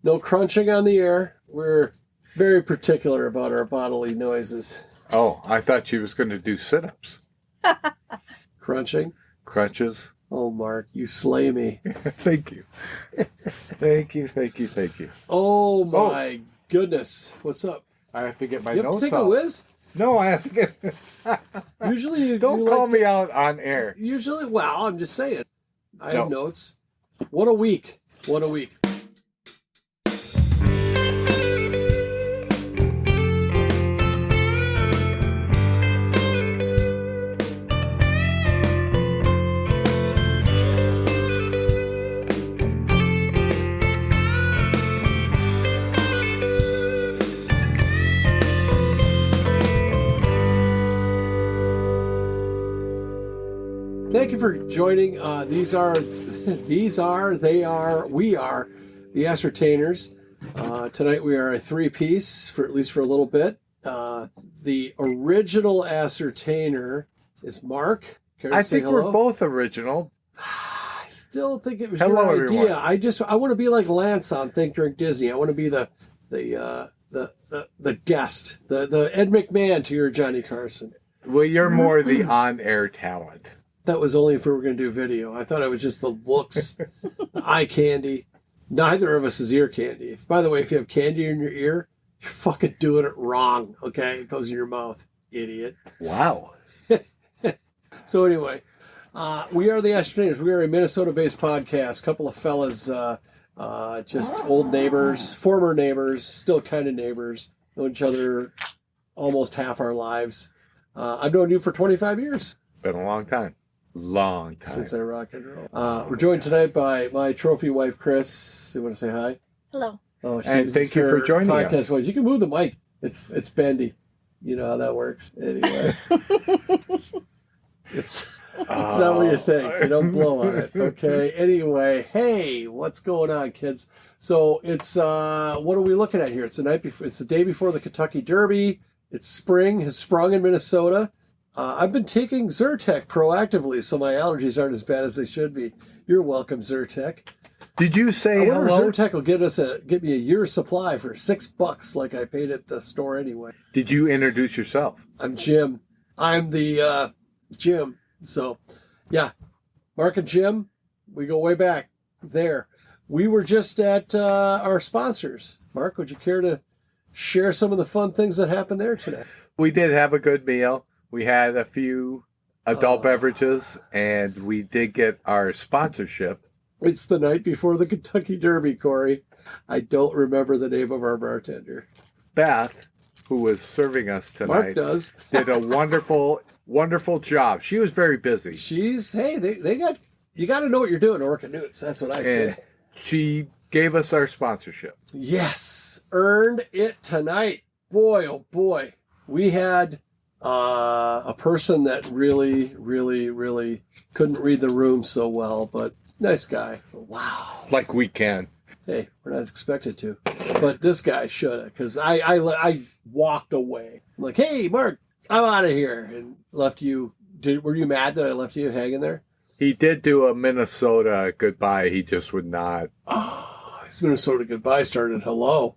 No crunching on the air. We're very particular about our bodily noises. Oh, I thought she was going to do sit-ups. Crunching? Crunches. Oh, Mark, you slay me. Thank you. Thank you. Oh, my goodness. What's up? I have to get my You have notes to take out. a whiz? No, I have to get... Usually you Don't you call like me out on air. Usually, well, I'm just saying. I have No. notes. What a week. What a week. Thank you for joining. We are TheAscertainers. Tonight we are a three-piece, for at least for a little bit. The original Ascertainer is Mark. Care to I say think hello? we're both original. I still think it was Hello, your everyone. idea. I want to be like Lance on Think Drink Disney. I want to be the guest, the Ed McMahon to your Johnny Carson. Well, you're more the on-air talent. That was only if we were going to do video. I thought it was just the looks, the eye candy. Neither of us is ear candy. By the way, if you have candy in your ear, you're fucking doing it wrong. Okay, it goes in your mouth, idiot. Wow. So anyway, we are the Ascertainers. We are a Minnesota-based podcast. Couple of fellas, just old neighbors, former neighbors, still kind of neighbors. Know each other almost half our lives. I've known you for 25 years. Been a long time. Long time. Since I rock and roll. We're joined tonight by my trophy wife, Kris. You want to say hi? Hello. Oh, And thank you for joining us. podcast voice. You can move the mic. It's bendy. You know how that works. Anyway. It's not what you think. You don't blow on it. Okay. Anyway, hey, what's going on, kids? So it's what are we looking at here? It's the night before. It's the day before the Kentucky Derby. It's spring. Has sprung in Minnesota. I've been taking Zyrtec proactively, so my allergies aren't as bad as they should be. You're welcome, Zyrtec. Did you say I wonder hello? if Zyrtec will get me a year's supply for $6, like I paid at the store anyway. Did you introduce yourself? I'm Jim. I'm the Jim. So, yeah, Mark and Jim, we go way back there. We were just at our sponsors. Mark, would you care to share some of the fun things that happened there today? We did have a good meal. We had a few adult beverages, and we did get our sponsorship. It's the night before the Kentucky Derby, Corey. I don't remember the name of our bartender. Beth, who was serving us tonight, Mark does. did a wonderful, wonderful job. She was very busy. They got, you got to know what you're doing to work at Newt's. That's what I say. And she gave us our sponsorship. Yes, earned it tonight. Boy, oh boy. We had a person that really, really, really couldn't read the room so well, but nice guy. Wow. Like we can. Hey, we're not expected to. But this guy should have, because I walked away. I'm like, hey, Mark, I'm out of here. And left you. Were you mad that I left you hanging there? He did do a Minnesota goodbye. He just would not. Oh, his Minnesota goodbye started hello.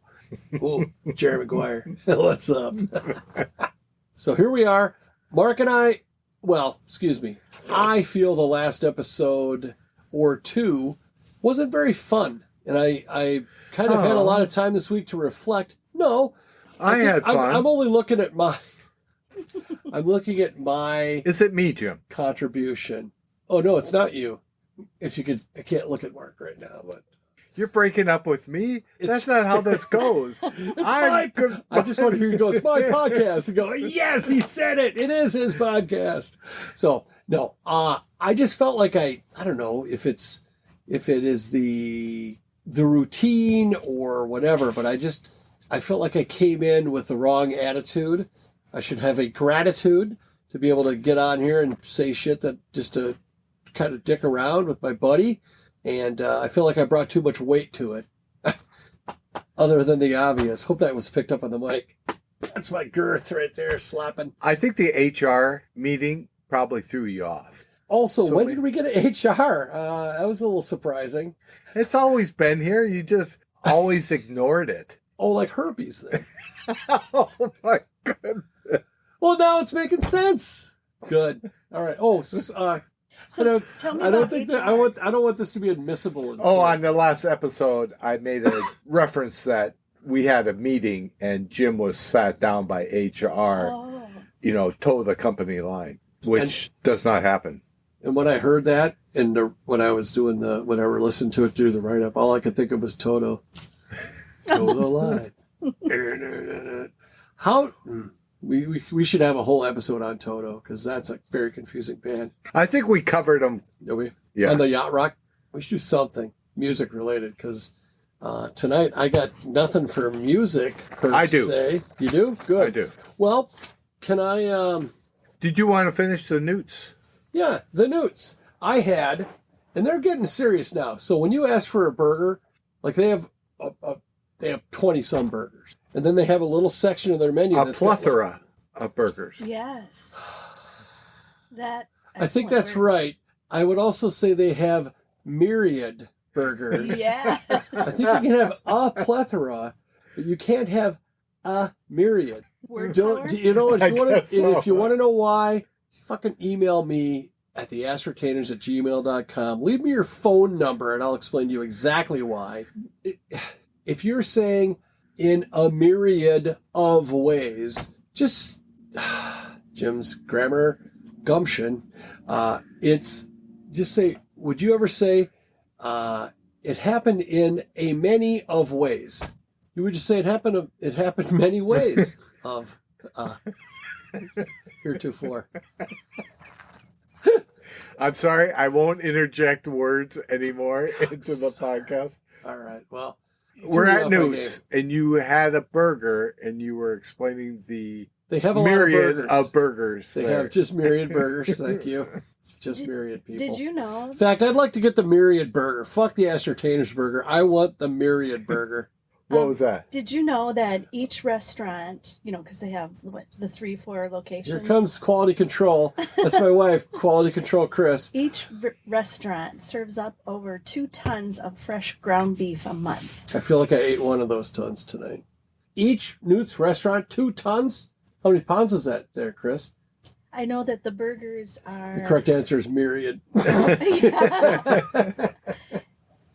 Ooh, Jerry Maguire. What's up? So here we are. Mark and I, I feel the last episode or two wasn't very fun. And I kind of had a lot of time this week to reflect. No. I had fun. I'm only looking at my... I'm looking at my... Is it me, Jim? Contribution. Oh, no, it's not you. If you could... I can't look at Mark right now, but... You're breaking up with me? That's not how this goes. I just want to hear you go, it's my podcast. And go, yes, he said it. It is his podcast. So, no, I just felt like I don't know if it is the routine or whatever, but I felt like I came in with the wrong attitude. I should have a gratitude to be able to get on here and say shit that just to kind of dick around with my buddy. And I feel like I brought too much weight to it. Other than the obvious. Hope that was picked up on the mic. That's my girth right there, slapping. I think the HR meeting probably threw you off. Also, when did we get an HR? That was a little surprising. It's always been here. You just always ignored it. Oh, like herpes then. Oh my goodness. Well, now it's making sense. Good. All right. Oh, So tell me I don't about think HR. that I don't want this to be admissible. In Oh, court. on the last episode, I made a reference that we had a meeting and Jim was sat down by HR, Oh. toe the company line, which does not happen. And when I heard that, and when I was doing whenever I listened to it do the write up, all I could think of was Toto. Toe the line. How we should have a whole episode on Toto because that's a very confusing band. I think we covered them. Do we? Yeah. On the yacht rock, we should do something music related because tonight I got nothing for music per I do. se. You do? Good. I do. Well, can I? Did you want to finish the Newts? Yeah, the Newts I had, and they're getting serious now. So when you ask for a burger, like they have 20 some burgers, and then they have a little section of their menu. A that's plethora of burgers. Yes. I think that's right. I would also say they have myriad burgers. Yeah. I think you can have a plethora, but you can't have a myriad. Word Don't power? you know? If I you want guess to, so. if you want to know why, fucking email me at TheAscertainers@gmail.com. Leave me your phone number, and I'll explain to you exactly why. If you're saying in a myriad of ways, just Jim's grammar gumption. It's just say, would you ever say it happened in a many of ways? You would just say it happened many ways of heretofore. I'm sorry, I won't interject words anymore into the podcast. All right. Well, We're threw me at off my Newt's, game. and you had a burger, and you were explaining the They have a myriad lot of burgers. They there. have just myriad burgers. Thank you. It's just myriad people. Did you know? In fact, I'd like to get the myriad burger. Fuck the Ascertainers burger. I want the myriad burger. What was that? Did you know that each restaurant, because they have the 3-4 locations? Here comes quality control. That's my wife, quality control, Kris. Each restaurant serves up over 2 tons of fresh ground beef a month. I feel like I ate one of those tons tonight. Each Newt's restaurant, 2 tons? How many pounds is that there, Kris? I know that the burgers are... The correct answer is myriad.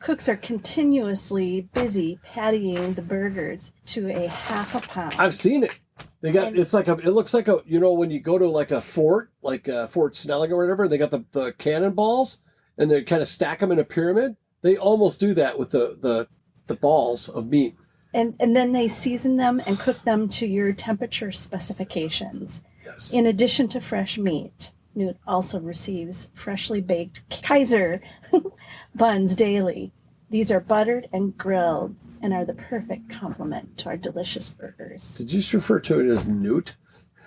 Cooks are continuously busy pattying the burgers to a half a pound. I've seen it. They got it looks like a when you go to like a fort, like Fort Snelling or whatever, they got the cannonballs and they kind of stack them in a pyramid. They almost do that with the balls of meat. And then they season them and cook them to your temperature specifications. Yes. In addition to fresh meat, Newt also receives freshly baked Kaiser buns daily. These are buttered and grilled and are the perfect complement to our delicious burgers. Did you just refer to it as Newt?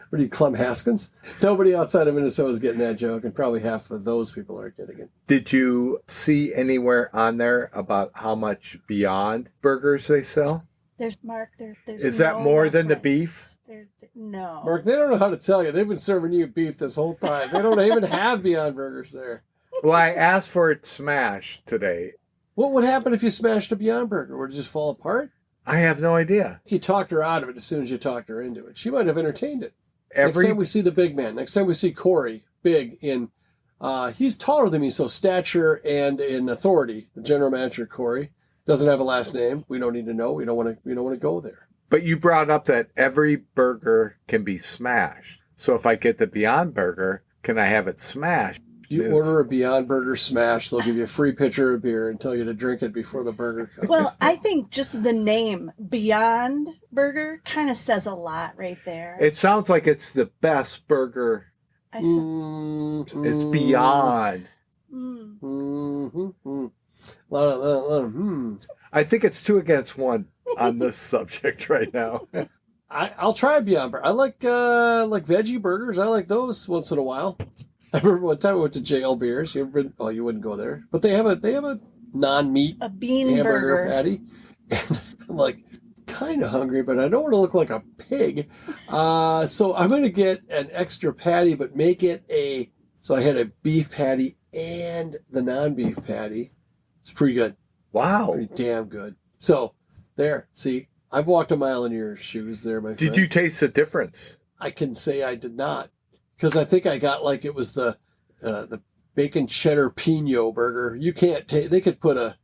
What are you, Clem Haskins? Nobody outside of Minnesota is getting that joke, and probably half of those people aren't getting it. Did you see anywhere on there about how much Beyond burgers they sell? There's Mark. There's Is that more than the reference. beef? No. Mark, they don't know how to tell you. They've been serving you beef this whole time. They don't even have Beyond Burgers there. Well, I asked for it smashed today. What would happen if you smashed a Beyond Burger? Would it just fall apart? I have no idea. You talked her out of it as soon as you talked her into it. She might have entertained it. Next Every time we see the big man, next time we see Corey, big in, he's taller than me, so stature and in authority. The general manager, Corey, doesn't have a last name. We don't need to know. We don't want to go there. But you brought up that every burger can be smashed. So if I get the Beyond Burger, can I have it smashed? You order a Beyond Burger smash, they'll give you a free pitcher of beer and tell you to drink it before the burger comes. Well, I think just the name Beyond Burger kind of says a lot right there. It sounds like it's the best burger. It's beyond. A lot of I think it's 2 against 1 on this subject right now. I'll try a Beyond Burger. I like veggie burgers. I like those once in a while. I remember one time I went to JL Beers. You ever been? Oh, you wouldn't go there, but they have a non-meat a bean hamburger burger patty. And I'm like kind of hungry, but I don't want to look like a pig. So I'm going to get an extra patty, but make it so I had a beef patty and the non-beef patty. It's pretty good. Wow. Pretty damn good. So There, see, I've walked a mile in your shoes there, my friend. Did you taste the difference? I can say I did not, because I think I got like it was the bacon cheddar Pino burger. You can't taste. They could put a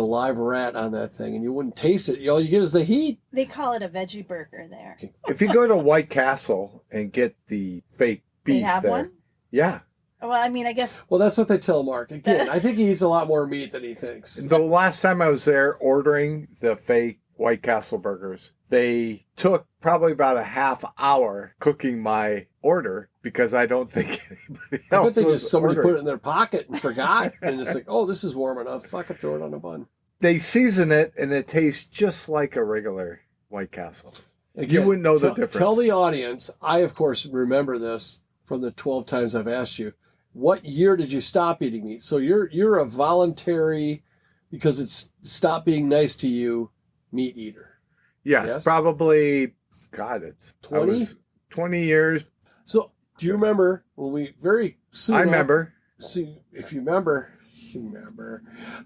live rat on that thing, and you wouldn't taste it. All you get is the heat. They call it a veggie burger there. If you go to White Castle and get the fake beef, They have there, one? yeah. Well, I mean, I guess Well, that's what they tell Mark. Again, I think he eats a lot more meat than he thinks. The last time I was there ordering the fake White Castle burgers, they took probably about a half hour cooking my order because I don't think anybody I else bet they was just somebody ordering. put it in their pocket and forgot, and it's like, oh, this is warm enough. Fucking throw it on a bun. They season it and it tastes just like a regular White Castle. Again, You wouldn't know the difference. Tell the audience. I, of course, remember this from the 12 times I've asked you. What year did you stop eating meat? So you're a voluntary, because it's stopped being nice to you, meat eater. Yes, probably, God, it's 20? 20 years. So do you remember when we very soon? I remember. See, if you remember,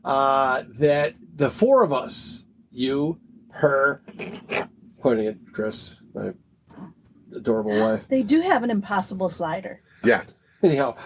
that the four of us, you, her, pointing at Kris, my adorable wife. they do have an impossible slider. Yeah. Anyhow,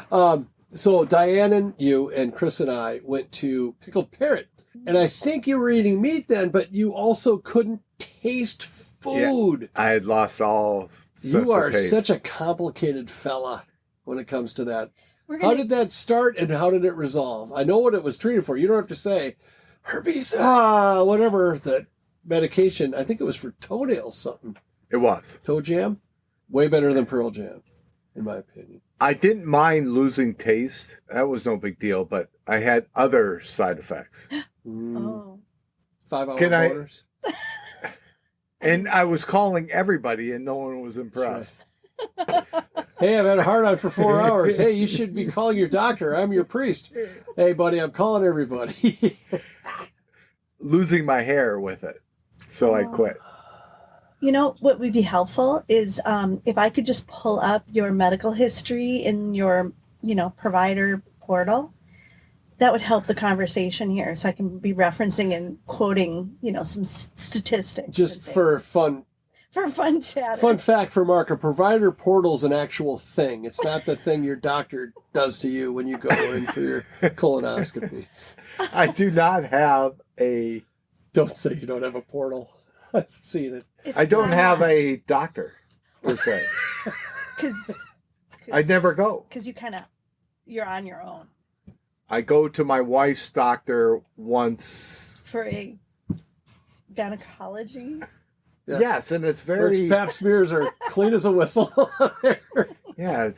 so Diane and you and Kris and I went to Pickled Parrot. And I think you were eating meat then, but you also couldn't taste food. I had lost all sense You are of taste. such a complicated fella when it comes to that. We're How gonna, did that start and how did it resolve? I know what it was treated for. You don't have to say herpes, whatever the medication. I think it was for toenails something. It was. Toe jam? Way better than Pearl Jam, in my opinion. I didn't mind losing taste. That was no big deal, but I had other side effects. oh, 5-hour Can I- boners. And I was calling everybody and no one was impressed. Hey, I've had a hard on for 4 hours. Hey, you should be calling your doctor. I'm your priest. Hey, buddy, I'm calling everybody. Losing my hair with it. So I quit. you know what would be helpful is if I could just pull up your medical history in your, provider portal. That would help the conversation here, so I can be referencing and quoting, some statistics. Just and things. for fun chatter. Fun fact for Mark, a provider portal's an actual thing. It's not the thing your doctor does to you when you go in for your colonoscopy. I do not have a... Don't say you don't have a portal. I've seen it. I don't have a doctor, per se. Because I never go. you're on your own I go to my wife's doctor once. for a gynecology. Yeah. Yes, and it's Mark's very... pap smears are clean as a whistle. Yeah,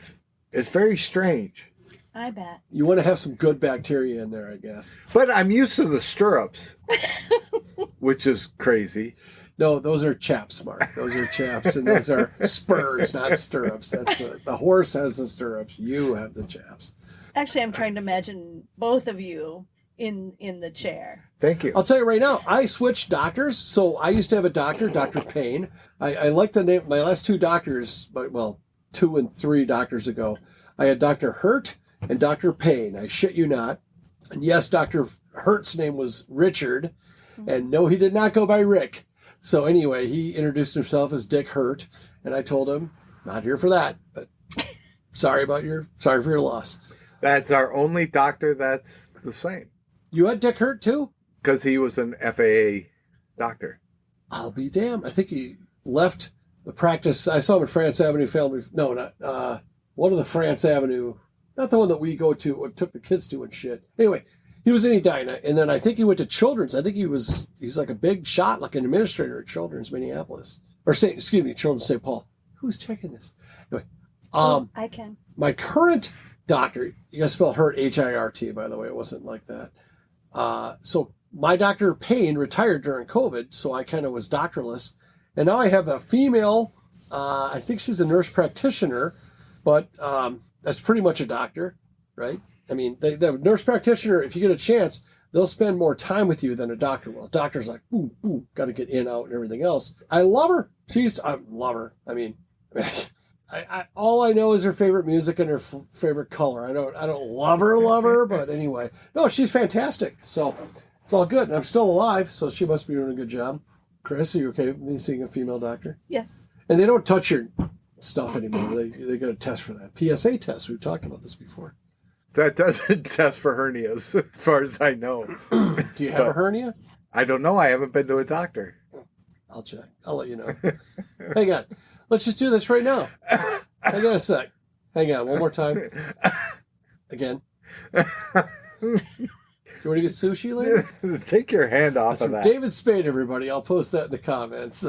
it's very strange. I bet. You want to have some good bacteria in there, I guess. But I'm used to the stirrups, which is crazy. No, those are chaps, Mark. Those are chaps, and those are spurs, not stirrups. That's the horse has the stirrups. You have the chaps. Actually, I'm trying to imagine both of you in the chair. Thank you. I'll tell you right now, I switched doctors. So I used to have a doctor, Dr. Payne. I like the name. My last two doctors, 2 and 3 doctors ago, I had Dr. Hirt and Dr. Payne. I shit you not. And yes, Dr. Hirt's name was Richard. And no, he did not go by Rick. So anyway, he introduced himself as Dick Hirt. And I told him, not here for that, but sorry for your loss. That's our only doctor that's the same. You had Dick Hirt too? Because he was an FAA doctor. I'll be damned. I think he left the practice. I saw him at France Avenue Family. No, not one of the France Avenue. Not the one that we go to, or took the kids to and shit. Anyway, he was in Edina, and then I think he went to Children's. I think he's like a big shot, like an administrator at Children's Minneapolis. Or Children's St. Paul. Who's checking this? Anyway, I can. my current doctor, you gotta spell Hirt, Hirt, by the way. It wasn't like that. So my Dr. Payne retired during COVID, so I kind of was doctorless. And now I have a female, I think she's a nurse practitioner, but that's pretty much a doctor, right? I mean, the nurse practitioner, if you get a chance, they'll spend more time with you than a doctor will. A doctor's like, boom, boom, got to get in, out, and everything else. I love her. I love her. I mean, all I know is her favorite music and her favorite color. I don't love her, but anyway, no, she's fantastic. So It's all good. And I'm still alive, so she must be doing a good job. Kris, are you okay with me seeing a female doctor? Yes. And they don't touch your stuff anymore. They got a test for that. PSA test. We've talked about this before. That doesn't test for hernias, as far as I know. Do you have a hernia? I don't know. I haven't been to a doctor. I'll check. I'll let you know. Hang on. Let's just do this right now. Hang on a sec. Hang on. One more time. Again. Do you want to get sushi later? Take your hand off That's of from that. David Spade, everybody. I'll post that in the comments.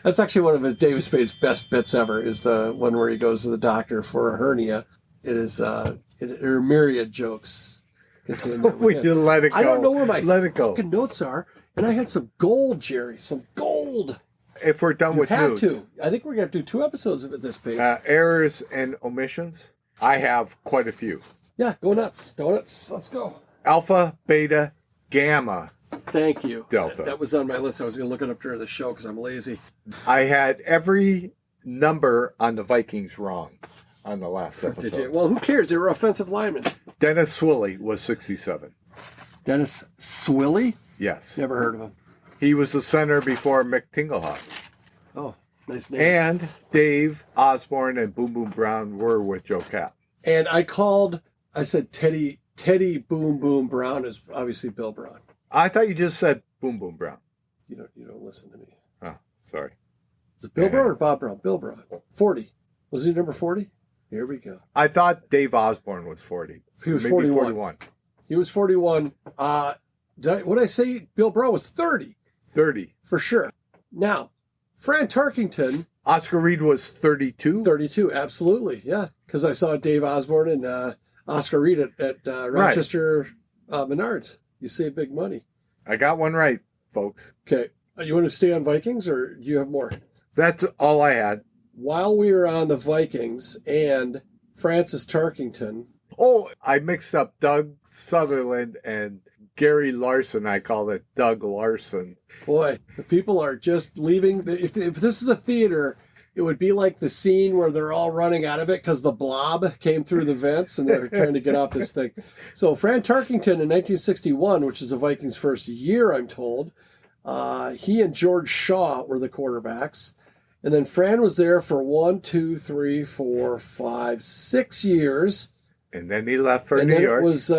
That's actually one of David Spade's best bits ever, is the one where he goes to the doctor for a hernia. It is there are myriad jokes contained there. We can let it go. I don't know where my let it go. fucking notes are, and I had some gold, Jerry. Some gold. If we're done You with have news, to. I think we're going to have to do 2 episodes of it this pace. errors and omissions, I have quite a few. Yeah, go nuts. Donuts. Let's go. Alpha, beta, gamma. Thank you. Delta. That was on my list. I was going to look it up during the show because I'm lazy. I had every number on the Vikings wrong on the last episode. Did you? Well, who cares? They were offensive linemen. Dennis Swilly was 67. Dennis Swilly? Yes. Never heard of him. He was the center before Mick Tingelhoff. Oh, nice name. And Dave Osborne and Boom Boom Brown were with Joe Cap. And I said Teddy Boom Boom Brown is obviously Bill Brown. I thought you just said Boom Boom Brown. You don't listen to me. Oh, sorry. Is it Bill Brown or Bob Brown? Bill Brown. 40. Was he number 40? Here we go. I thought Dave Osborne was 40. He was Maybe 41. He was 41. What did I say? Bill Brown was 30. 30. For sure. Now, Fran Tarkington. Oscar Reed was 32. 32, absolutely. Yeah. Because I saw Dave Osborne and Oscar Reed at Rochester Menards. You save big money. I got one right, folks. Okay. You want to stay on Vikings or do you have more? That's all I had. While we were on the Vikings and Francis Tarkington. Oh, I mixed up Doug Sutherland and Gary Larson. I called it Doug Larson. Boy, the people are just leaving. If this is a theater, it would be like the scene where they're all running out of it because the blob came through the vents and they're trying to get off this thing. So Fran Tarkington in 1961, which is the Vikings' first year, I'm told, he and George Shaw were the quarterbacks. And then Fran was there for 6 years. And then he left for and New then York. It was,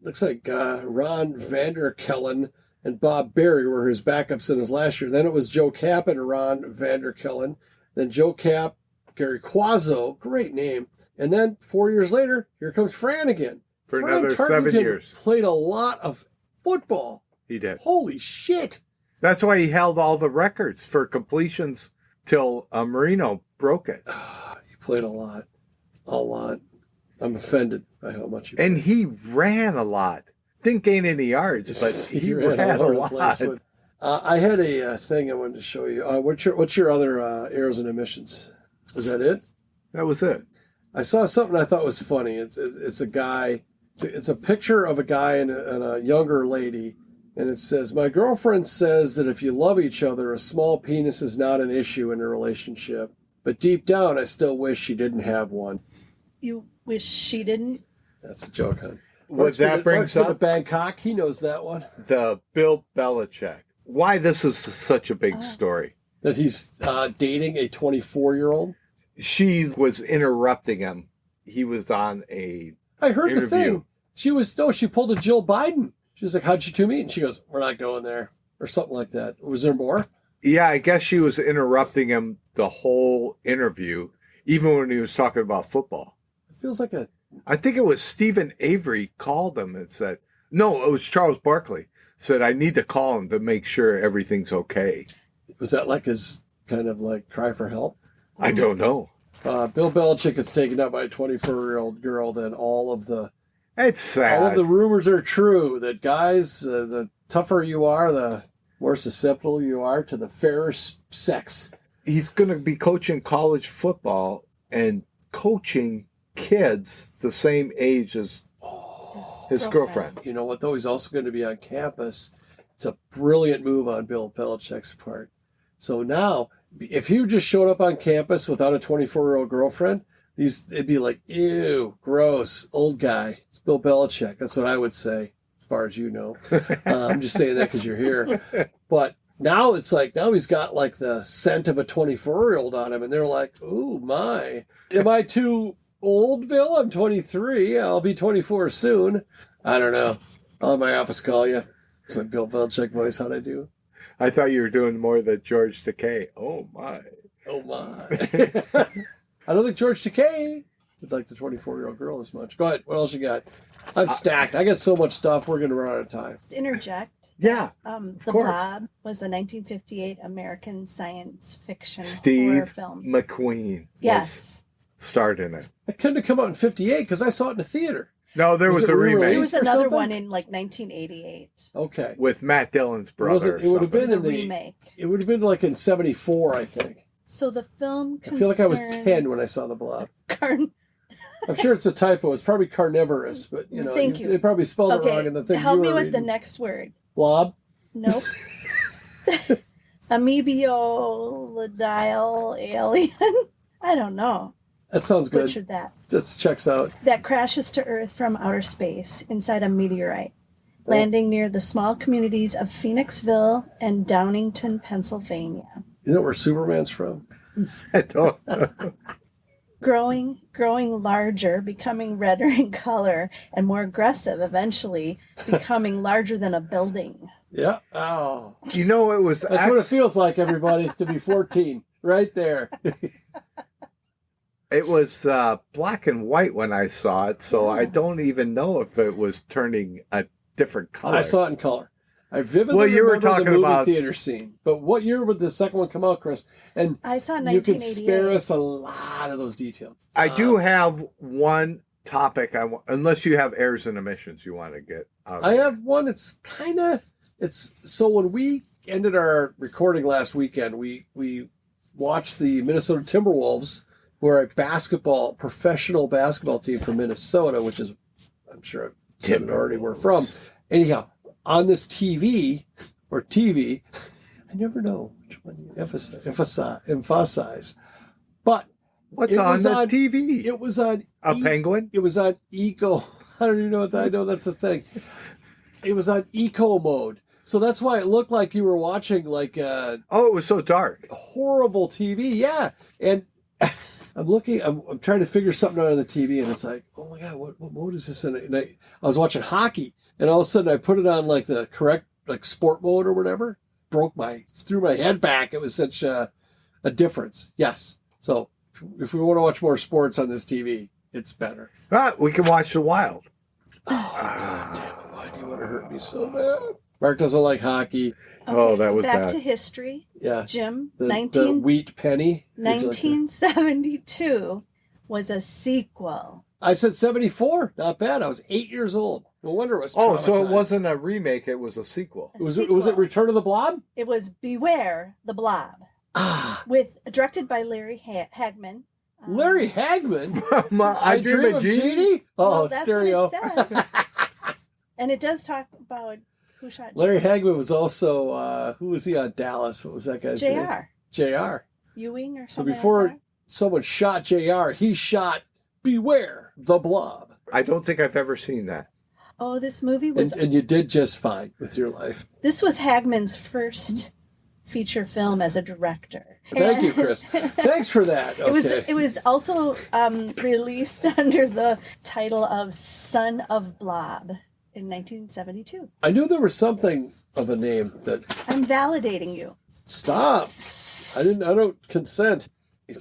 looks like Ron Vanderkellen and Bob Berry were his backups in his last year. Then it was Joe Cap and Ron Vanderkellen. Then Joe Cap, Gary Quazzo, great name. And then 4 years later, here comes Fran again. For Fran another Tarkington 7 years. Played a lot of football. He did. Holy shit. That's why he held all the records for completions till Marino broke it. He played a lot. A lot. I'm offended by how much he played. And he ran a lot. Didn't gain any yards, but he ran a all over the lot. place, but, I had a thing I wanted to show you. What's your other errors and omissions? Was that it? That was it. I saw something I thought was funny. It's a guy. It's a picture of a guy and a younger lady, and it says, "My girlfriend says that if you love each other, a small penis is not an issue in a relationship. But deep down, I still wish she didn't have one." You wish she didn't? That's a joke, huh? What that brings Mark's up, the Bangkok. He knows that one. the Bill Belichick. Why this is such a big story. That he's dating a 24-year-old. She was interrupting him. He was on a I heard interview. the thing. She pulled a Jill Biden. She was like, "How'd you two meet?" And she goes, "We're not going there," or something like that. Was there more? Yeah, I guess she was interrupting him the whole interview, even when he was talking about football. It feels like I think it was Stephen Avery called him and said, no, it was Charles Barkley, said, I need to call him to make sure everything's okay. was that like his kind of like cry for help? I don't know. Bill Belichick is taken up by a 24-year-old girl. Then It's sad. all of the rumors are true. That guys, the tougher you are, the more susceptible you are to the fairer sex. He's going to be coaching college football and coaching kids the same age as his girlfriend. You know what, though? He's also going to be on campus. It's a brilliant move on Bill Belichick's part. So now, if he just showed up on campus without a 24-year-old girlfriend, it'd be like, ew, gross, old guy. It's Bill Belichick. That's what I would say if far as you know. I'm just saying that because you're here. But now it's like, now he's got like the scent of a 24-year-old on him. And they're like, ooh, my. Am I too old, Bill? I'm 23. I'll be 24 soon. I don't know. I'll have my office call you. That's what Bill Belichick voice, how'd I do? I thought you were doing more the George Takei. Oh, my. Oh, my. I don't think George Takei would like the 24-year-old girl as much. Go ahead. What else you got? I'm stacked. I got so much stuff. We're going to run out of time. To interject. Yeah. The course. Blob was a 1958 American science fiction horror Steve film. McQueen Yes. starred in it. It couldn't have come out in 58 because I saw it in the theater. No, there was it a re-released? remake There was or another something? one in like 1988. Okay. with Matt Dillon's brother. It would have It was been a in the. remake. It would have been like in 74, I think. So the film I feel like I was 10 when I saw the Blob. Carn- I'm sure it's a typo. It's probly carnivorous, but you know, Thank you. they probably spelled it wrong Okay, in the thing. help you me were with the reading. next word. Blob. Nope. Amoebiolidile alien. I don't know. That sounds good. Butchered that. That checks out. That crashes to Earth from outer space inside a meteorite, landing near the small communities of Phoenixville and Downingtown, Pennsylvania. You know where Superman's from? I don't know. Growing larger, becoming redder in color, and more aggressive, eventually becoming larger than a building. Yeah. Oh. You know, it was. That's what it feels like, everybody, to be 14. Right there. It was black and white when I saw it, so I don't even know if it was turning a different color. I saw it in color. I vividly Well, you were remember talking the movie about- theater scene. But what year would the second one come out, Chris? And I saw you can 1988. spare us a lot of those details. I do have one topic. Unless you have errors and omissions you want to get out. I have one. It's so when we ended our recording last weekend, we watched the Minnesota Timberwolves, who are a professional basketball team from Minnesota, which is, I'm sure I've said it already, we're from. Anyhow, on this TV, I never know which one you emphasize. But What's it on was the on- TV? it was on A penguin? It was on eco. I don't even know what that. I know that's the thing. It was on eco mode, so that's why it looked like you were watching like a Oh, it was so dark. horrible TV. Yeah, and I'm looking. I'm trying to figure something out on the TV, and it's like, oh my god, what mode is this in? And I was watching hockey, and all of a sudden I put it on like the correct like sport mode or whatever. Threw my head back. It was such a difference. Yes. So if we want to watch more sports on this TV, it's better. We can watch The Wild. God damn it, why do you want to hurt me so bad? Mark doesn't like hockey. Oh, that was back bad. to history. Yeah. Jim, The wheat penny. Would you like to- 1972 was a sequel. I said 74. Not bad. I was 8 years old. No wonder it was Oh, so it traumatized. wasn't a remake, it was a sequel. Was sequel. it Return of the Blob? It was Beware the Blob, Ah, directed by Larry Hagman. Larry Hagman. I Dream of Jeannie? Oh, Well, that's stereo. what it says. And it does talk about who shot Larry Hagman was also, who was he on Dallas? What was that guy's name? JR. JR. Ewing or So something. before like someone shot JR, he shot Beware the Blob. I don't think I've ever seen that. that. Oh, this movie was And you did just fine with your life. this was Hagman's first feature film as a director. Thank you, Chris. Thanks for that. Okay. It was also released under the title of Son of Blob in 1972. I knew there was something of a name that. I'm validating you. Stop. I don't consent.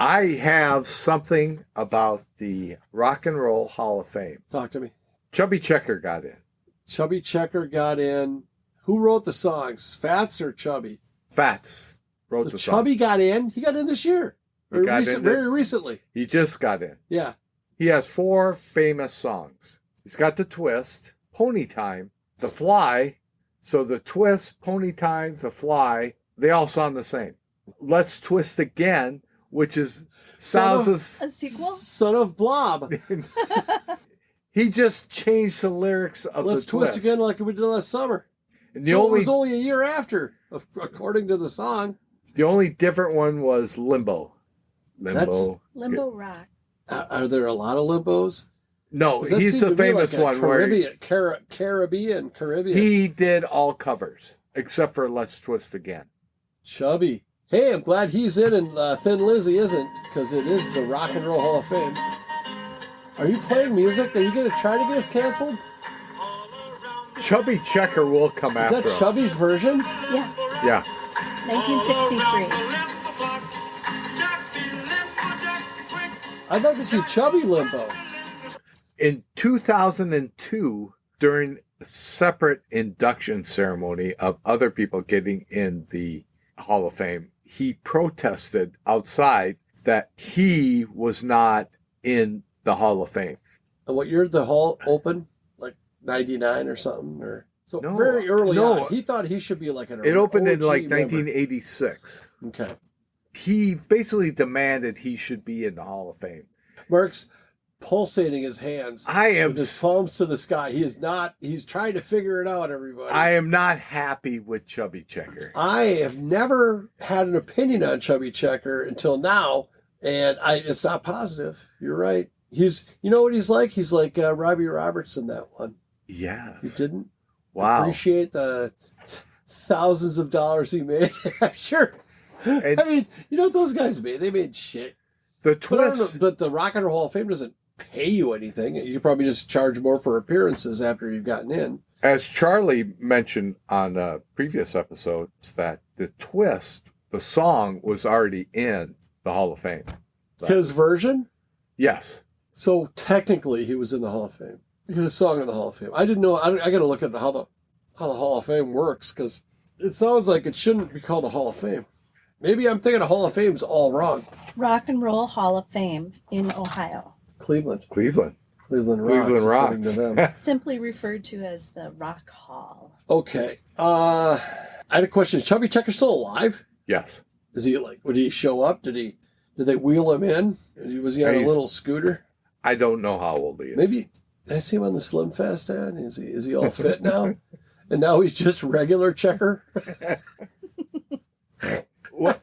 I have something about the Rock and Roll Hall of Fame. Talk to me. Chubby Checker got in. Chubby Checker got in. Who wrote the songs? Fats or Chubby? Fats wrote So the song. Chubby got in. He got in this year. He got in Very recently. He just got in. Yeah. He has 4 famous songs. He's got The Twist, Pony Time, The Fly. So The Twist, Pony Time, The Fly, they all sound the same. Let's Twist Again, which is sounds A as sequel? Son of Blob. he just changed the lyrics of Let's The twist again like we did last summer. And So it was only a year after, according to the song. the only different one was Limbo. That's- Limbo Rock. Are there a lot of limbos? No, 'Cause that he's seemed the to me famous like a one where Caribbean. he did all covers except for Let's Twist Again. Chubby. Hey, I'm glad he's in and Thin Lizzy isn't, because it is the Rock and Roll Hall of Fame. Are you playing music? Are you going to try to get us canceled? Chubby Checker will come Is after that us. Chubby's version? Yeah, Yeah. 1963. I'd like to see Chubby Limbo. In 2002, during a separate induction ceremony of other people getting in the Hall of Fame, he protested outside that he was not in the Hall of Fame. And what year did the hall open? Like 99 or something? Or so No, very early no. on. He thought he should be like an It opened in OG like member. 1986. Okay. He basically demanded he should be in the Hall of Fame. Mark's pulsating his hands with his palms to the sky. He is not, he's trying to figure it out, everybody. I am not happy with Chubby Checker. I have never had an opinion on Chubby Checker until now, and it's not positive. You're right. You know what he's like? He's like Robbie Roberts in that one. Yes. He didn't Wow. appreciate the thousands of dollars he made. I'm sure. And I mean, you know what those guys made? They made shit. the But, I don't know, twist. but the Rock and Roll Hall of Fame doesn't pay you anything. You probably just charge more for appearances after you've gotten in. As Charlie mentioned on previous episodes, that the twist, the song, was already in the Hall of Fame. So, His version? yes. So technically, he was in the Hall of Fame. His song in the Hall of Fame. I didn't know. I got to look at how the Hall of Fame works, because it sounds like it shouldn't be called a Hall of Fame. Maybe I'm thinking a Hall of Fame's all wrong. Rock and Roll Hall of Fame in Ohio. Cleveland Cleveland. Cleveland Rocks, according to them. Simply referred to as the Rock Hall. Okay. I had a question. Is Chubby Checker still alive? Yes. Is he would he show up? Did they wheel him in? Was he on a little scooter? I don't know how old he is. Maybe did I see him on the Slim Fast ad? Is he all fit now? And now he's just regular Checker? What?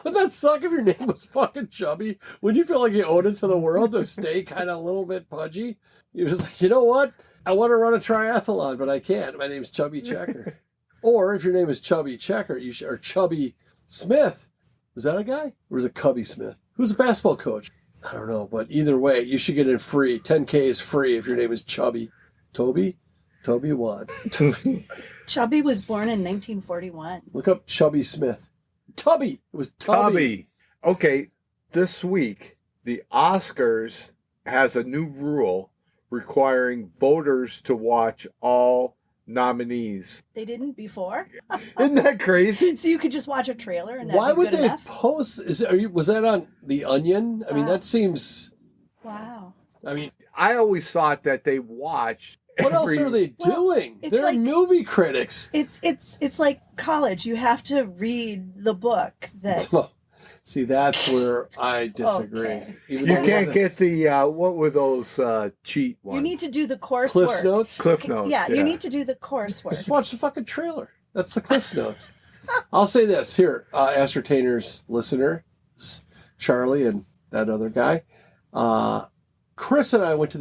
Would that suck if your name was fucking Chubby? Would you feel like you owed it to the world to stay kind of a little bit pudgy? You're just like, you know what? I want to run a triathlon, but I can't. My name's Chubby Checker. Or if your name is Chubby Checker, or Chubby Smith. Was that a guy? Or was it Cubby Smith? Who's a basketball coach? I don't know, but either way, you should get in free. 10K is free if your name is Chubby. Toby won. Chubby was born in 1941. Look up Chubby Smith. Tubby. It was Tubby. Tubby. Okay, this week, the Oscars has a new rule requiring voters to watch all nominees. They didn't before. Isn't that crazy? So you could just watch a trailer and that'd Why be would good they enough? post? Was that on The Onion? I mean, Wow. that seems. Wow. I mean, I always thought that they watched. what else every- are they doing? it's They're like- movie critics. It's like college. You have to read the book that See, that's where I disagree. Okay. Even You though can't the get the, what were those cheat ones? you need to do the coursework. Cliff's Notes. Cliff Notes. Yeah, you need to do the coursework. Just watch the fucking trailer. That's the Cliff's Notes. I'll say this here, Ascertainers listener, Charlie and that other guy. Kris and I went to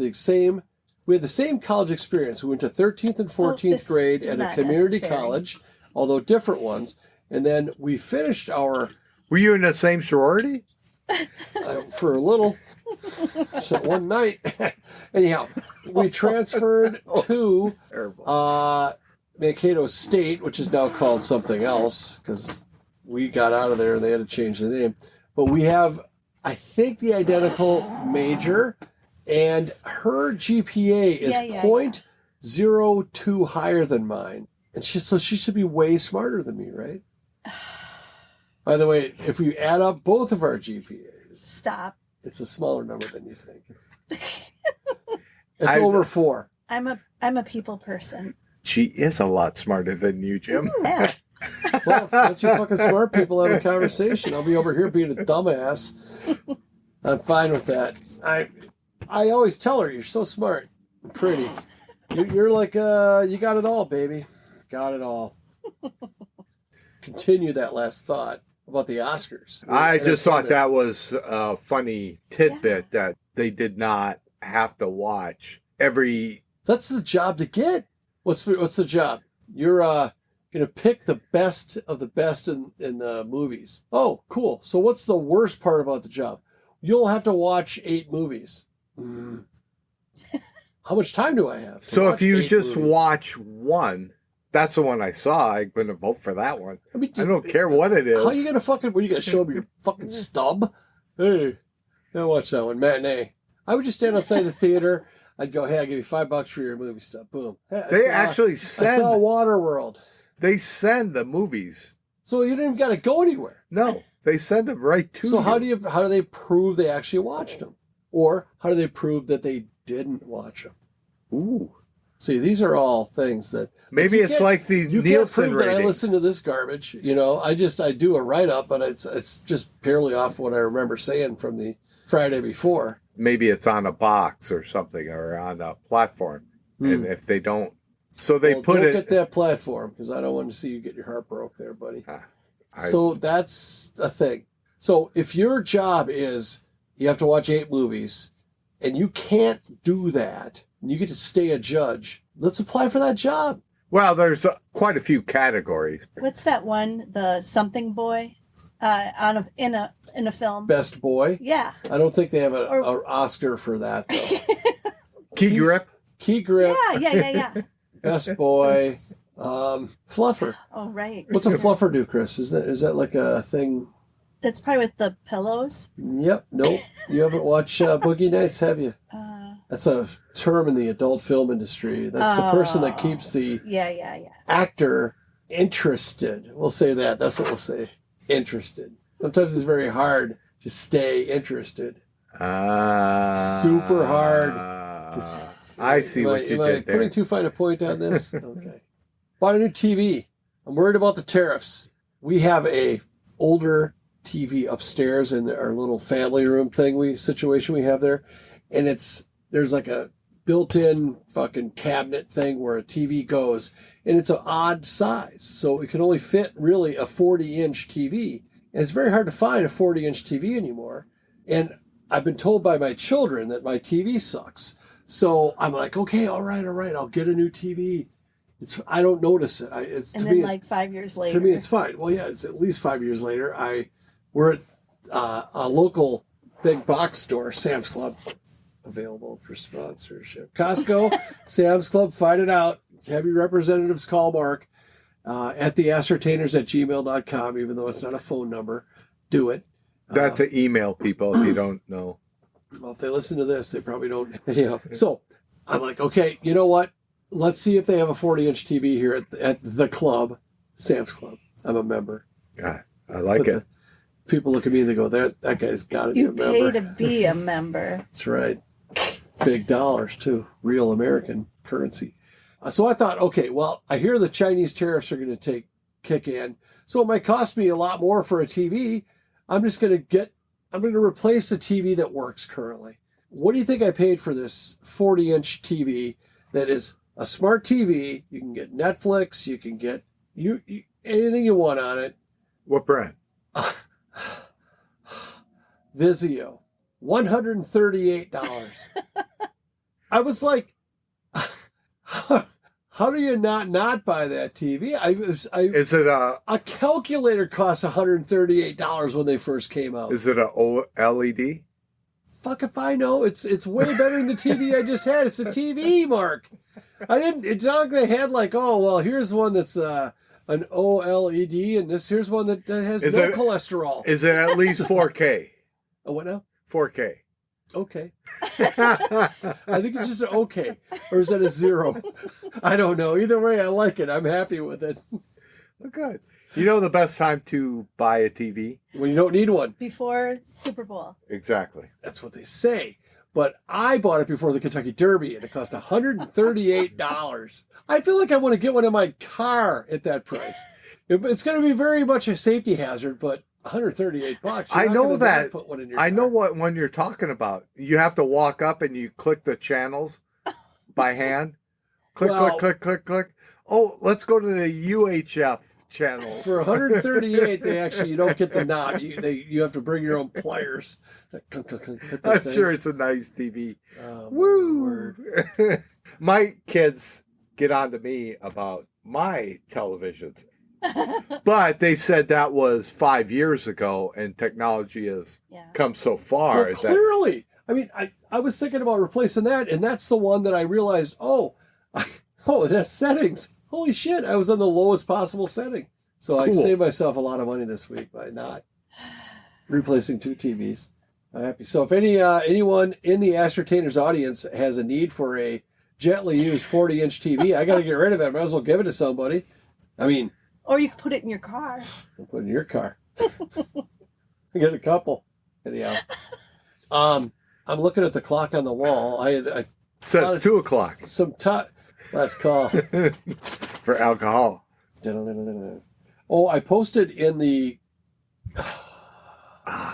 we had the same college experience. We went to 13th and 14th this grade is at a not community necessary. college, although different ones. And then we finished Were you in the same sorority? for a little, so one night. Anyhow, we transferred to Mankato State, which is now called something else because we got out of there and they had to change the name. But we have, I think, the identical major, and her GPA is Yeah. 0.02 higher than mine, and so she should be way smarter than me, right? By the way, if we add up both of our GPAs, Stop. it's a smaller number than you think. It's over 4. I'm a people person. She is a lot smarter than you, Jim. Yeah. Well, let you fucking smart people have a conversation. I'll be over here being a dumbass. I'm fine with that. I always tell her, you're so smart and pretty. You're like, you got it all, baby. Got it all. Continue that last thought about the Oscars. I just thought that was a funny tidbit that they did not have to watch every. That's the job to get. What's the job? You're gonna pick the best of the best in the movies. Oh, cool. So what's the worst part about the job? You'll have to watch 8 movies. How much time do I have? So if you just movies? watch one, that's the one I saw. I'm going to vote for that one. I mean, I don't care what it is. How are you gonna fucking? What are you gonna show me your fucking stub? Hey, I watch that one matinee. I would just stand outside the theater. I'd go, hey, I'll give you $5 for your movie stub. Boom. Hey, I saw Waterworld. They send the movies. So you didn't even got to go anywhere. No, they send them right to you. So how do they prove they actually watched them, or how do they prove that they didn't watch them? Ooh. See, these are all things that maybe it's like the you Nielsen can't prove that I ratings. listen to this garbage. I do a write up, but it's just purely off what I remember saying from the Friday before. Maybe it's on a box or something, or on a platform, and if they don't, so they put don't it. get that platform, because I don't want to see you get your heart broke there, buddy. So that's a thing. So if your job is you have to watch 8 movies, and you can't do that, and you get to stay a judge, let's apply for that job. Well, there's quite a few categories. What's that one? The something boy, in a film. Best boy. Yeah. I don't think they have an Oscar for that, though. Key grip. Key grip. Yeah. Best boy. Fluffer. Oh, right. What's a fluffer do, Chris? Is that like a thing? That's probably with the pillows. Yep. Nope. You haven't watched Boogie Nights, have you? That's a term in the adult film industry. That's the person that keeps the actor interested. We'll say that. That's what we'll say. Interested. Sometimes it's very hard to stay interested. Super hard to. I see what you did there. Am I putting too fine a point on this? Okay. Bought a new TV. I'm worried about the tariffs. We have a older TV upstairs in our little family room situation we have there, and there's like a built-in fucking cabinet thing where a TV goes, and it's an odd size, so it can only fit really a 40-inch TV, and it's very hard to find a 40-inch TV anymore. And I've been told by my children that my TV sucks. So I'm like, okay, all right, I'll get a new TV. I don't notice it. Then 5 years later. To me, it's fine. Well, yeah, it's at least 5 years later. We're at a local big box store, Sam's Club, available for sponsorship. Costco, Sam's Club, find it out. Have your representatives call Mark at TheAscertainers@gmail.com, even though it's not a phone number. Do it. That's an email, people, if you don't know. Well, if they listen to this, they probably don't. So I'm like, okay, you know what? Let's see if they have a 40-inch TV here at the club, Sam's Club. I'm a member. God, I like it. People look at me and they go, that guy's got to be a member. You pay to be a member. That's right. Big dollars, too. Real American currency. So I thought, okay, well, I hear the Chinese tariffs are going to kick in. So it might cost me a lot more for a TV. I'm going to replace the TV that works currently. What do you think I paid for this 40-inch TV that is a smart TV? You can get Netflix. You can get anything you want on it. What brand? Vizio. $138. I was like, how do you not buy that TV? Is it a calculator costs $138 when they first came out. Is it a OLED? Fuck if I know. It's way better than the TV I just had. It's a TV, Mark. It's not like they had here's one that's an OLED, and here's one that has no cholesterol. Is it at least 4K? Oh, what now? 4K. Okay. I think it's just an okay. Or is that a 0? I don't know. Either way, I like it. I'm happy with it. Oh, good. You know the best time to buy a TV? When you don't need one. Before Super Bowl. Exactly. That's what they say. But I bought it before the Kentucky Derby, and it cost $138. I feel like I want to get one in my car at that price. It's going to be very much a safety hazard, but $138. I know that. Put one in your I car. know what one you're talking about. You have to walk up and you click the channels by hand. Click. Oh, let's go to the UHF channels. For 138, they actually, you don't get the knob. You have to bring your own pliers. I'm sure it's a nice TV. Oh, Woo! My kids get on to me about my televisions. But they said that was 5 years ago, and technology has come so far. Well, clearly. I mean, I was thinking about replacing that, and that's the one that I realized, it has settings. Holy shit, I was on the lowest possible setting. So I saved myself a lot of money this week by not replacing 2 TVs. I'm happy. So if anyone in the Ascertainers audience has a need for a gently used 40-inch TV, I got to get rid of it. I might as well give it to somebody. I mean... Or you could put it in your car. Put it in your car. Get a couple. Anyhow. I'm looking at the clock on the wall. It says 2 o'clock. Last call. For alcohol. Oh, I posted in the... I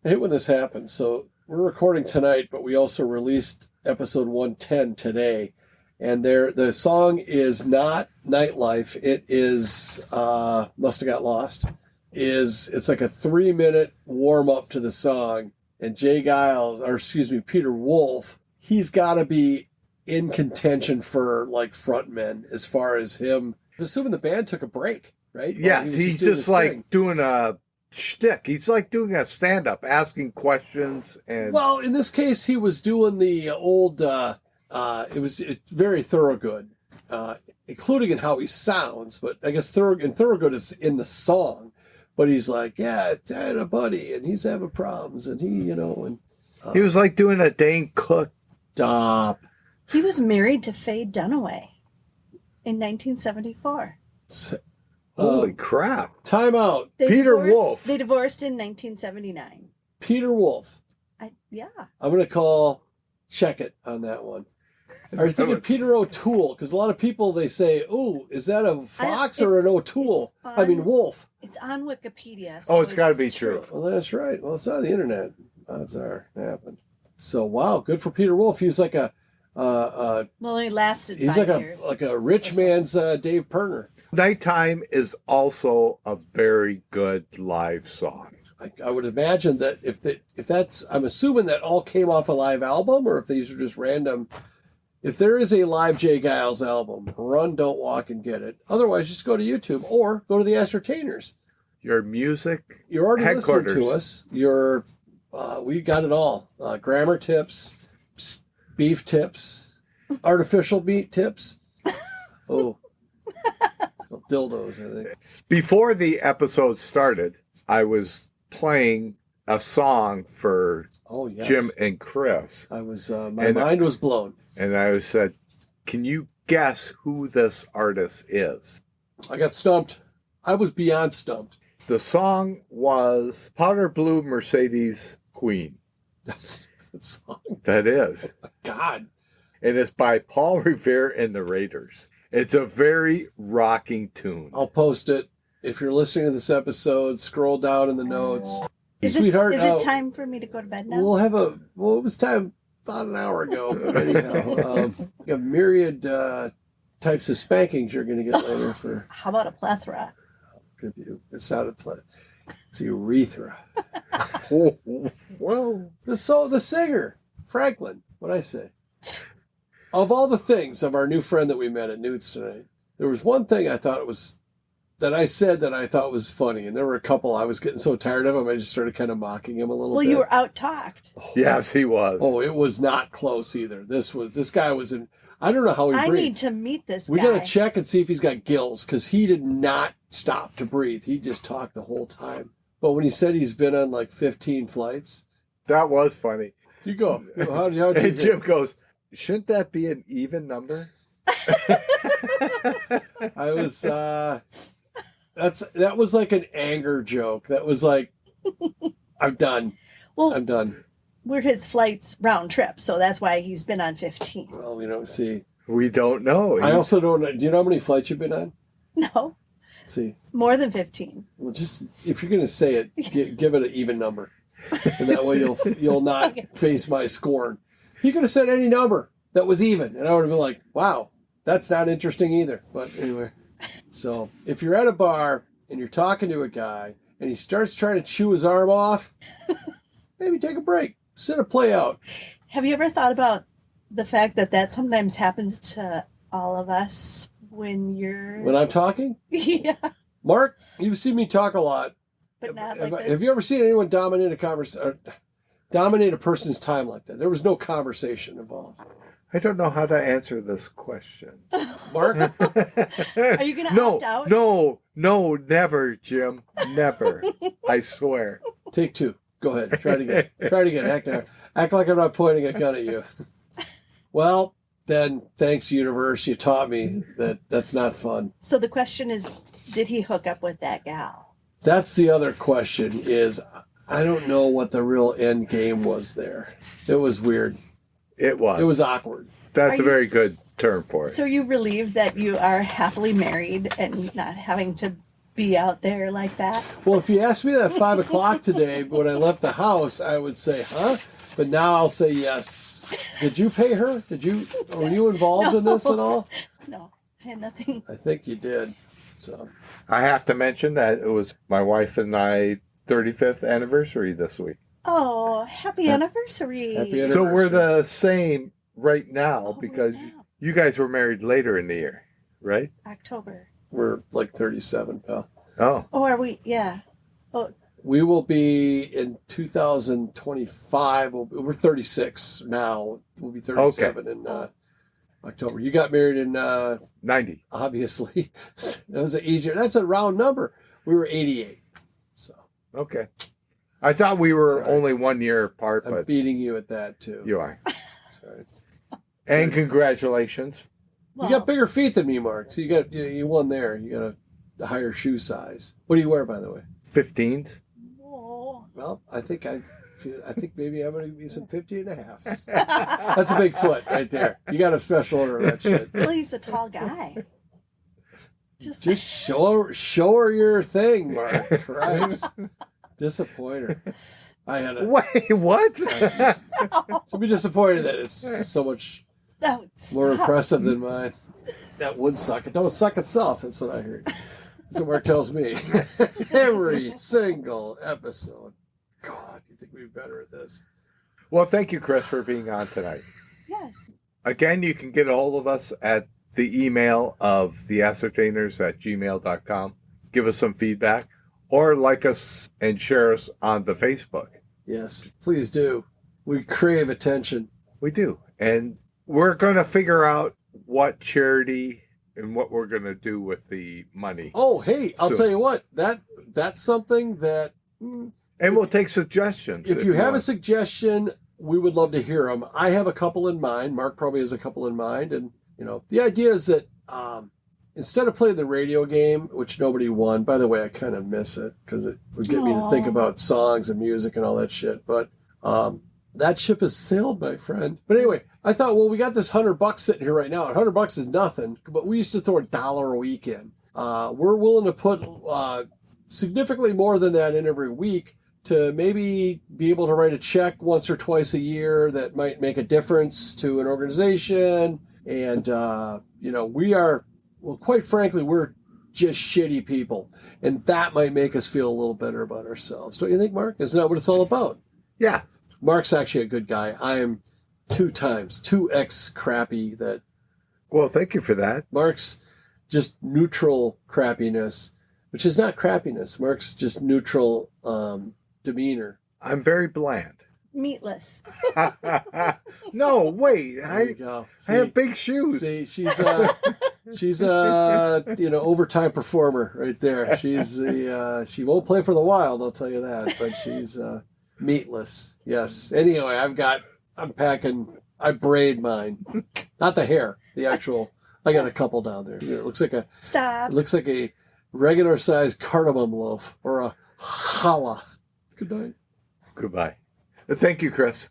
hate when this happens. So we're recording tonight, but we also released episode 110 today. And the song is not Nightlife. It is Must Have Got Lost. It's like a 3-minute warm up to the song. And Peter Wolf, he's got to be in contention for like frontmen as far as him. I'm assuming the band took a break, right? Yes, he's just like doing a shtick. He's like doing a stand up, asking questions. And well, in this case, he was doing the old. It's very Thorogood, including in how he sounds. But I guess Thorogood is in the song. But he's like, I had a buddy, and he's having problems, and he was like doing a Dane Cook. Stop. He was married to Faye Dunaway in 1974. Holy crap! Time out. Peter Wolf. They divorced in 1979. Peter Wolf. I'm going to call check it on that one. Are you thinking Peter O'Toole? Because a lot of people, they say, "Oh, is that a fox or an O'Toole?" Wolf. It's on Wikipedia. So it's got to be true. Well, that's right. Well, it's on the internet. Odds are it happened. So wow, good for Peter Wolf. He's like a. He lasted. He's 5 years. like a rich man's Dave Pirner. Nighttime is also a very good live song. I would imagine that if that's, I'm assuming that all came off a live album, or if these are just random. If there is a live Jay Giles album, run, don't walk, and get it. Otherwise, just go to YouTube or go to TheAscertainers. Your music. You're already listening to us. We got it all. Grammar tips, beef tips, artificial meat tips. Oh, it's called dildos, I think. Before the episode started, I was playing a song for Jim and Kris. I was my mind was blown. And I said, "Can you guess who this artist is?" I got stumped. I was beyond stumped. The song was Powder Blue Mercedes Queen. That's the song. That is. Oh, God. And it's by Paul Revere and the Raiders. It's a very rocking tune. I'll post it. If you're listening to this episode, scroll down in the notes. Is it time for me to go to bed now? It was time about an hour ago. Anyhow, you have myriad types of spankings you're going to get later for. How about a plethora? Could be. It's not a plethora. It's a urethra. Whoa. The singer, Franklin, what'd I say? Of all the things of our new friend that we met at Newt's tonight, there was one thing I thought I said that I thought was funny, and there were a couple I was getting so tired of him, I just started kind of mocking him a little bit. Well, you were out-talked. Yes, he was. Oh, it was not close either. This guy was in, I don't know how he breathed. I need to meet this guy. We got to check and see if he's got gills, because he did not stop to breathe. He just talked the whole time. But when he said he's been on like 15 flights. That was funny. You go. How'd you and Jim goes, "Shouldn't that be an even number?" I was, that was like an anger joke. That was like, I'm done. Well, I'm done. We're his flights round trip, so that's why he's been on 15. Well, we don't see. We don't know. I also don't know. Do you know how many flights you've been on? No. See. More than 15. Well, just, if you're going to say it, give it an even number. And that way you'll not face my scorn. He could have said any number that was even, and I would have been like, wow, that's not interesting either. But anyway. So if you're at a bar and you're talking to a guy and he starts trying to chew his arm off, maybe take a break. Sit a play out. Have you ever thought about the fact that sometimes happens to all of us when you're... When I'm talking? Yeah. Mark, you've seen me talk a lot. But not like this. Have you ever seen anyone dominate a person's time like that? There was no conversation involved. I don't know how to answer this question. Mark? Are you going to opt out? No, never, Jim. Never. I swear. Take two. Go ahead. Try it again. Act like I'm not pointing a gun at you. Well, then, thanks, universe. You taught me that's not fun. So the question is, did he hook up with that gal? That's the other question is, I don't know what the real end game was there. It was weird. It was. It was awkward. That's a very good term for it. So you relieved that you are happily married and not having to be out there like that? Well, if you asked me that at 5 o'clock today when I left the house, I would say, huh? But now I'll say yes. Did you pay her? Were you involved in this at all? No, I had nothing. I think you did. So I have to mention that it was my wife and I 35th anniversary this week. Oh, happy anniversary. Happy anniversary. So we're the same right now because wow. you guys were married later in the year, right? October. We're like 37, pal. Oh. Oh, are we? Yeah. Oh, We will be in 2025. We're 36 now. We'll be 37 in October. You got married in 90. obviously. That was that's a round number. We were 88. So Okay. I thought we were Sorry. only 1 year apart, I'm but beating you at that too. you are. Sorry. And congratulations. well, You got bigger feet than me, Mark. So you won there. You got a higher shoe size. What do you wear, by the way? 15s. Oh. Well, I think maybe I'm going to be some 50 and a halves. That's a big foot right there. You got a special order of that shit. Well, he's a tall guy. Just show her your thing, Mark. Christ. Disappoint her. I had a. Wait, what? She'll be disappointed that it's so much No, more stop. impressive than mine. That would suck. It don't suck itself. That's what I heard. That's what Mark tells me. Every single episode. God, you think we'd be better at this? Well, thank you, Kris, for being on tonight. Yes. Again, you can get a hold of us at the email of TheAscertainers@gmail.com. Give us some feedback or like us and share us on the Facebook. Yes, please do. We crave attention. We do. And we're going to figure out what charity and what we're going to do with the money. Oh, hey, I'll Soon. tell you what. That's something that And we'll take suggestions. if you have a want. suggestion, we would love to hear them. I have a couple in mind. Mark probably has a couple in mind. And, the idea is that instead of playing the radio game, which nobody won, by the way, I kind of miss it because it would get me to think Aw. about songs and music and all that shit. But that ship has sailed, my friend. But anyway, I thought, well, we got this $100 sitting here right now. And $100 is nothing, but we used to throw $1 a week in. We're willing to put significantly more than that in every week to maybe be able to write a check once or twice a year that might make a difference to an organization. And, we are, well, quite frankly, we're just shitty people. And that might make us feel a little better about ourselves. Don't you think, Mark? Isn't that what it's all about? Yeah. Mark's actually a good guy. I am 2x crappy that Well, thank you for that. Mark's just neutral crappiness, which is not crappiness. Mark's just neutral demeanor. I'm very bland. Meatless. No, wait. There you go. I have big shoes. See, she's overtime performer right there. She's she won't play for the Wild, I'll tell you that, but she's meatless. Yes. Anyway, I braid mine. Not the hair, the actual. I got a couple down there. It looks like Stop. a regular sized cardamom loaf or a challah. Good night. Goodbye. Thank you, Kris.